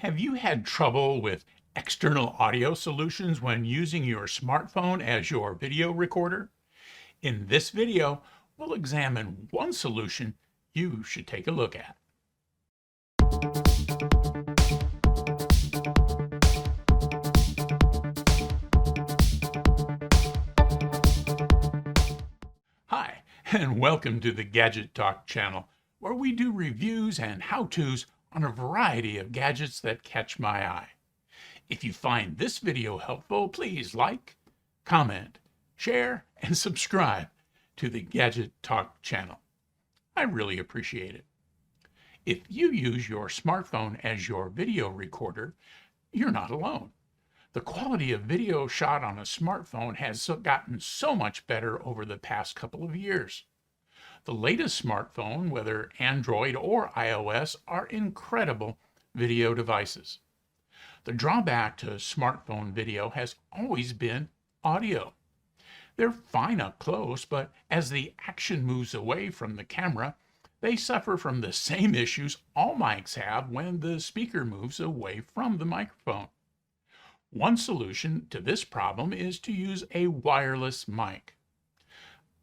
Have you had trouble with external audio solutions when using your smartphone as your video recorder? In this video, we'll examine one solution you should take a look at. Hi, and welcome to the Gadget Talk channel, where we do reviews and how-tos on a variety of gadgets that catch my eye. If you find this video helpful, please like, comment, share, and subscribe to the Gadget Talk channel. I really appreciate it. If you use your smartphone as your video recorder, you're not alone. The quality of video shot on a smartphone has gotten so much better over the past couple of years. The latest smartphone, whether Android or iOS, are incredible video devices. The drawback to smartphone video has always been audio. They're fine up close, but as the action moves away from the camera, they suffer from the same issues all mics have when the speaker moves away from the microphone. One solution to this problem is to use a wireless mic.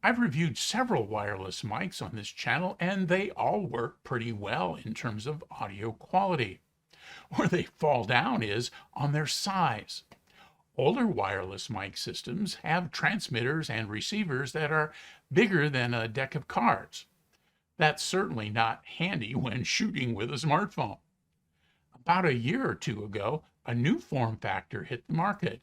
I've reviewed several wireless mics on this channel, and they all work pretty well in terms of audio quality. Where they fall down is on their size. Older wireless mic systems have transmitters and receivers that are bigger than a deck of cards. That's certainly not handy when shooting with a smartphone. About a year or two ago, a new form factor hit the market.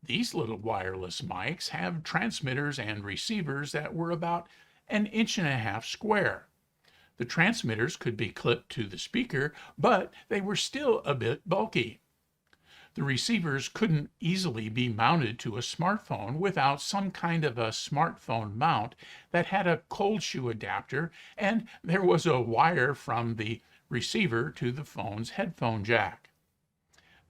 These little wireless mics have transmitters and receivers that were about 1.5 inches square. The transmitters could be clipped to the speaker, but they were still a bit bulky. The receivers couldn't easily be mounted to a smartphone without some kind of a smartphone mount that had a cold shoe adapter, and there was a wire from the receiver to the phone's headphone jack.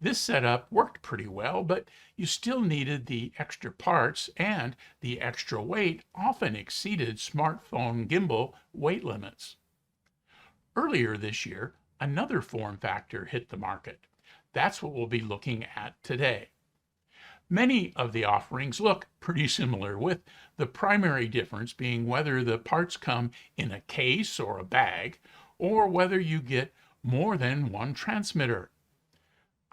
This setup worked pretty well, but you still needed the extra parts, and the extra weight often exceeded smartphone gimbal weight limits. Earlier this year, another form factor hit the market. That's what we'll be looking at today. Many of the offerings look pretty similar, with the primary difference being whether the parts come in a case or a bag, or whether you get more than one transmitter.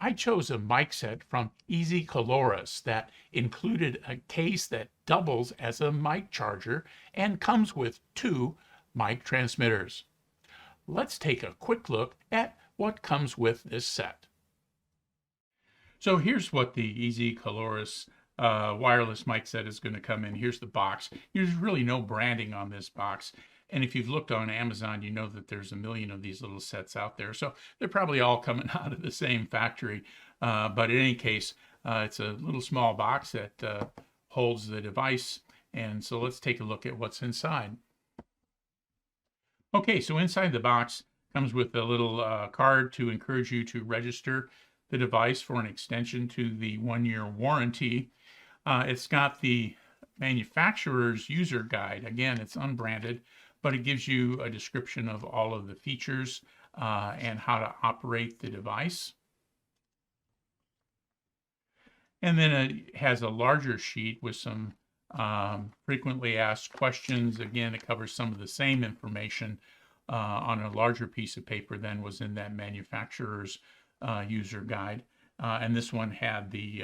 I chose a mic set from EZColoris that included a case that doubles as a mic charger and comes with 2 mic transmitters. Let's take a quick look at what comes with this set. So here's what the EZColoris wireless mic set is going to come in. Here's the box. There's really no branding on this box. And if you've looked on Amazon, you know that there's a million of these little sets out there. So they're probably all coming out of the same factory. But in any case, it's a little small box that holds the device. And so let's take a look at what's inside. Okay, so inside the box comes with a little card to encourage you to register the device for an extension to the 1-year warranty. It's got the manufacturer's user guide. Again, it's unbranded, but it gives you a description of all of the features and how to operate the device. And then it has a larger sheet with some frequently asked questions. Again, it covers some of the same information on a larger piece of paper than was in that manufacturer's user guide. And this one had the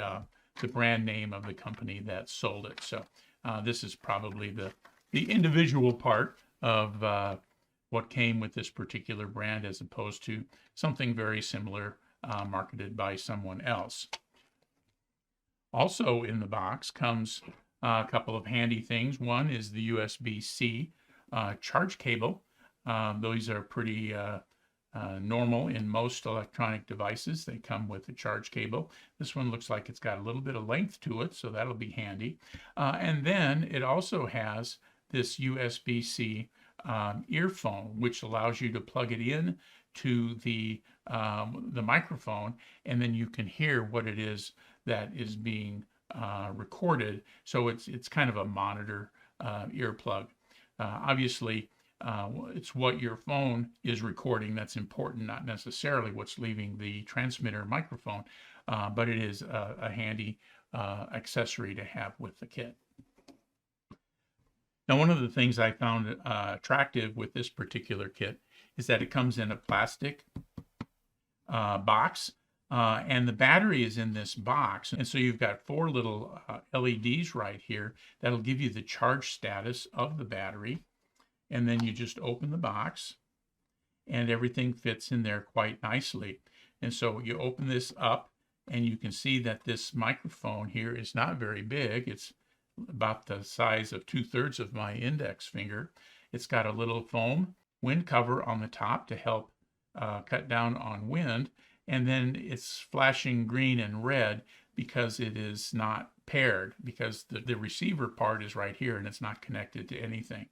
brand name of the company that sold it. So this is probably the individual part of what came with this particular brand, as opposed to something very similar marketed by someone else. Also in the box comes a couple of handy things. One is the USB-C charge cable. Those are pretty normal in most electronic devices. They come with a charge cable. This one looks like it's got a little bit of length to it, so that'll be handy. And then it also has this USB-C earphone, which allows you to plug it in to the microphone, and then you can hear what it is that is being recorded. So it's kind of a monitor earplug. Obviously, It's what your phone is recording that's important, not necessarily what's leaving the transmitter microphone, but it is a handy accessory to have with the kit. Now, one of the things I found attractive with this particular kit is that it comes in a plastic box, and the battery is in this box. And so you've got 4 little LEDs right here that'll give you the charge status of the battery. And then you just open the box and everything fits in there quite nicely. And so you open this up and you can see that this microphone here is not very big. It's about the size of 2/3 of my index finger. It's got a little foam wind cover on the top to help cut down on wind. And then it's flashing green and red because it is not paired, because the receiver part is right here and it's not connected to anything.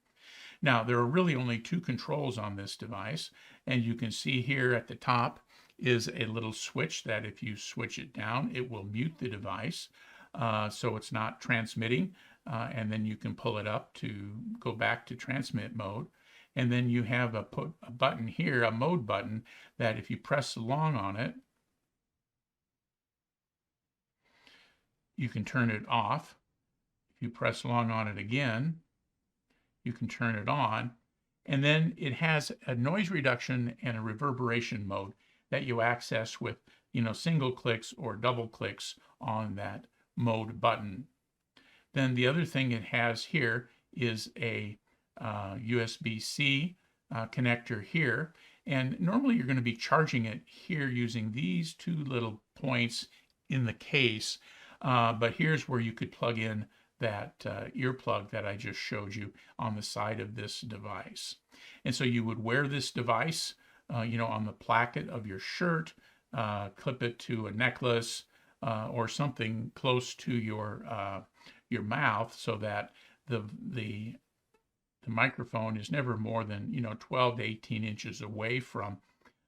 Now, there are really only 2 controls on this device, and you can see here at the top is a little switch that if you switch it down, it will mute the device, so it's not transmitting, and then you can pull it up to go back to transmit mode. And then you have a button here, a mode button, that if you press long on it, you can turn it off. If you press long on it again, you can turn it on. And then it has a noise reduction and a reverberation mode that you access with, single clicks or double clicks on that mode button. Then the other thing it has here is a USB-C connector here. And normally you're going to be charging it here using these 2 little points in the case. But here's where you could plug in that earplug that I just showed you on the side of this device. And so you would wear this device, on the placket of your shirt, clip it to a necklace or something close to your mouth, so that the microphone is never more than 12 to 18 inches away from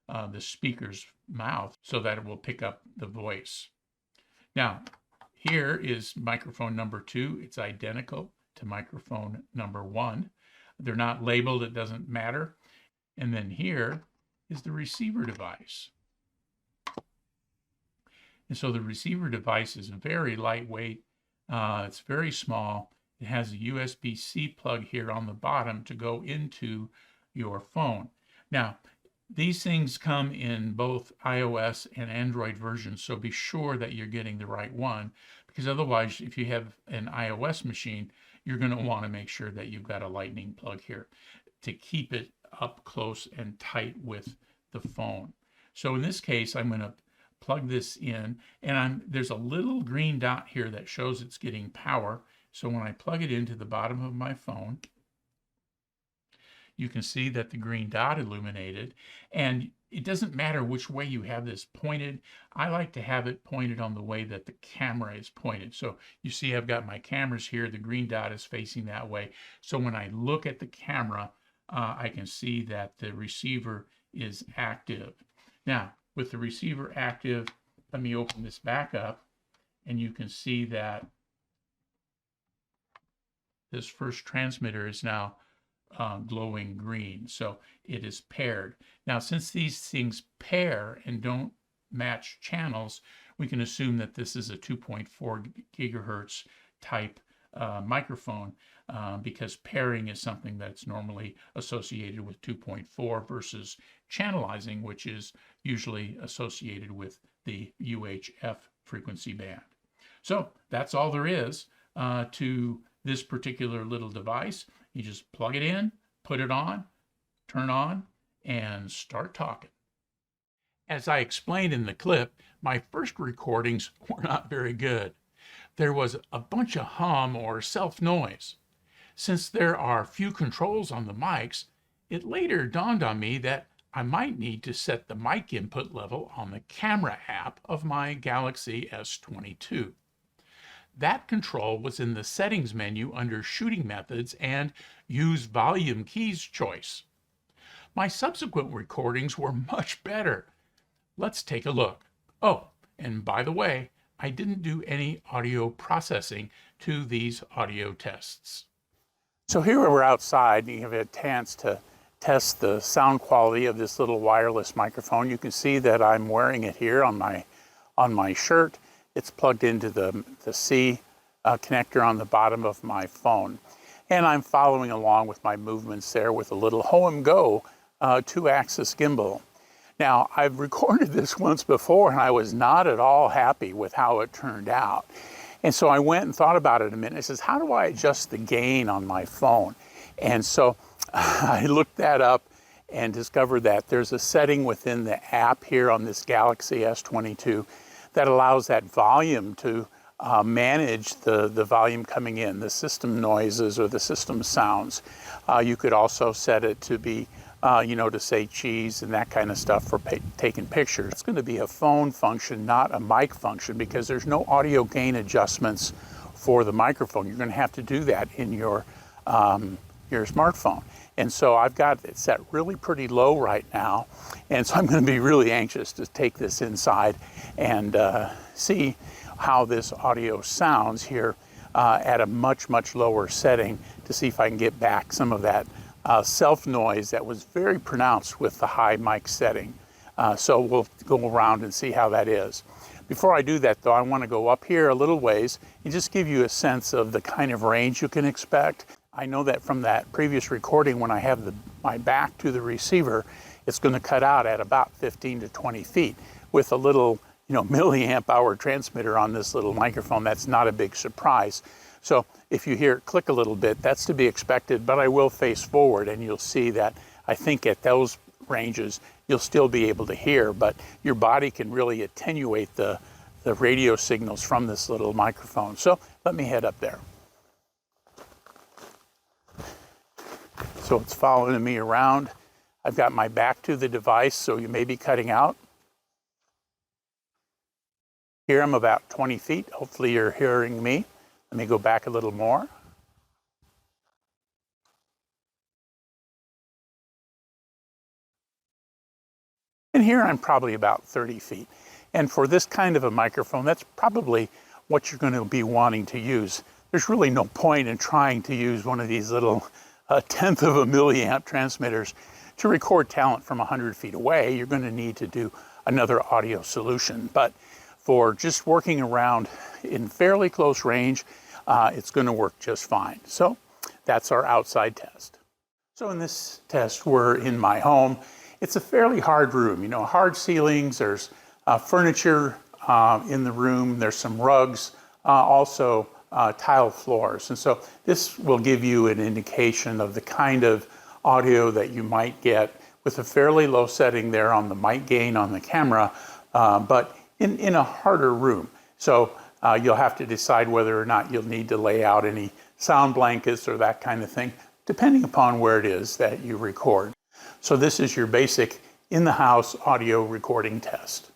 the speaker's mouth, so that it will pick up the voice. Now, here is microphone number 2. It's identical to microphone number 1. They're not labeled, it doesn't matter. And then here is the receiver device. And so the receiver device is very lightweight. It's very small. It has a USB-C plug here on the bottom to go into your phone. Now, these things come in both iOS and Android versions, so be sure that you're getting the right one, because otherwise, if you have an iOS machine, you're going to want to make sure that you've got a lightning plug here to keep it up close and tight with the phone. So in this case, I'm going to plug this in, and there's a little green dot here that shows it's getting power. So when I plug it into the bottom of my phone, you can see that the green dot illuminated, and it doesn't matter which way you have this pointed. I like to have it pointed on the way that the camera is pointed. So you see I've got my cameras here, the green dot is facing that way. So when I look at the camera, I can see that the receiver is active. Now, with the receiver active, let me open this back up, and you can see that this first transmitter is now glowing green, so it is paired. Now, since these things pair and don't match channels, we can assume that this is a 2.4 gigahertz type microphone, because pairing is something that's normally associated with 2.4 versus channelizing, which is usually associated with the UHF frequency band. So that's all there is to this particular little device. You just plug it in, put it on, turn on, and start talking. As I explained in the clip, my first recordings were not very good. There was a bunch of hum or self-noise. Since there are few controls on the mics, it later dawned on me that I might need to set the mic input level on the camera app of my Galaxy S22. That control was in the settings menu under shooting methods and use volume keys choice. My subsequent recordings were much better. Let's take a look. Oh, and by the way, I didn't do any audio processing to these audio tests. So here we're outside, and you have a chance to test the sound quality of this little wireless microphone. You can see that I'm wearing it here on my shirt. It's plugged into the C connector on the bottom of my phone. And I'm following along with my movements there with a little Hohem Go 2-axis gimbal. Now, I've recorded this once before, and I was not at all happy with how it turned out. And so I went and thought about it a minute. I says, how do I adjust the gain on my phone? And so I looked that up and discovered that there's a setting within the app here on this Galaxy S22 that allows that volume to manage the volume coming in, the system noises or the system sounds. You could also set it to be, to say cheese and that kind of stuff for taking pictures. It's going to be a phone function, not a mic function, because there's no audio gain adjustments for the microphone. You're going to have to do that in your smartphone. And so I've got it set really pretty low right now. And so I'm going to be really anxious to take this inside and see how this audio sounds here at a much, much lower setting to see if I can get back some of that self noise that was very pronounced with the high mic setting. So we'll go around and see how that is. Before I do that though, I want to go up here a little ways and just give you a sense of the kind of range you can expect. I know that from that previous recording, when I have my back to the receiver, it's going to cut out at about 15 to 20 feet with a little milliamp hour transmitter on this little microphone. That's not a big surprise. So if you hear it click a little bit, that's to be expected, but I will face forward and you'll see that I think at those ranges you'll still be able to hear, but your body can really attenuate the radio signals from this little microphone. So let me head up there. So it's following me around. I've got my back to the device, so you may be cutting out. Here I'm about 20 feet. Hopefully you're hearing me. Let me go back a little more. And here I'm probably about 30 feet. And for this kind of a microphone, that's probably what you're going to be wanting to use. There's really no point in trying to use one of these little 1/10 of a milliamp transmitters to record talent from 100 feet away. You're going to need to do another audio solution. But for just working around in fairly close range, it's going to work just fine. So that's our outside test. So in this test, we're in my home. It's a fairly hard room, hard ceilings, there's furniture in the room, there's some rugs, also tile floors. And so this will give you an indication of the kind of audio that you might get with a fairly low setting there on the mic gain on the camera, but in a harder room. So you'll have to decide whether or not you'll need to lay out any sound blankets or that kind of thing, depending upon where it is that you record. So this is your basic in-the-house audio recording test.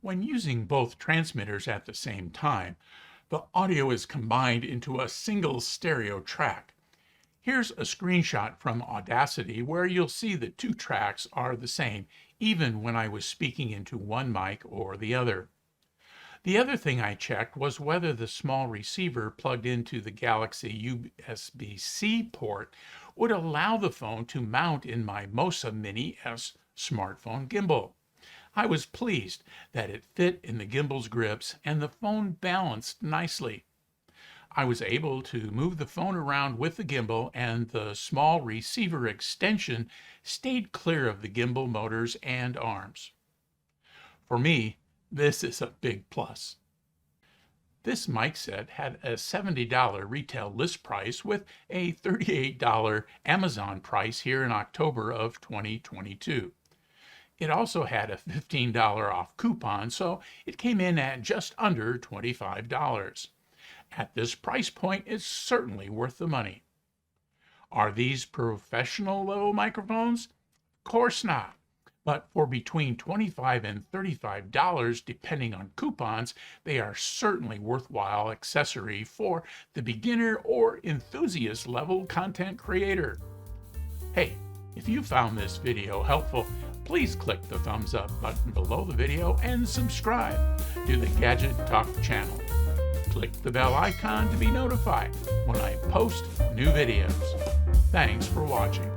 When using both transmitters at the same time, the audio is combined into a single stereo track. Here's a screenshot from Audacity where you'll see the two tracks are the same, even when I was speaking into one mic or the other. The other thing I checked was whether the small receiver plugged into the Galaxy USB-C port would allow the phone to mount in my Mosa Mini S smartphone gimbal. I was pleased that it fit in the gimbal's grips and the phone balanced nicely. I was able to move the phone around with the gimbal, and the small receiver extension stayed clear of the gimbal motors and arms. For me, this is a big plus. This mic set had a $70 retail list price with a $38 Amazon price here in October of 2022. It also had a $15 off coupon, so it came in at just under $25. At this price point, it's certainly worth the money. Are these professional level microphones? Of course not. But for between $25 and $35, depending on coupons, they are certainly worthwhile accessory for the beginner or enthusiast level content creator. Hey, if you found this video helpful, please click the thumbs up button below the video and subscribe to the Gadget Talk channel. click the bell icon to be notified when I post new videos. Thanks for watching.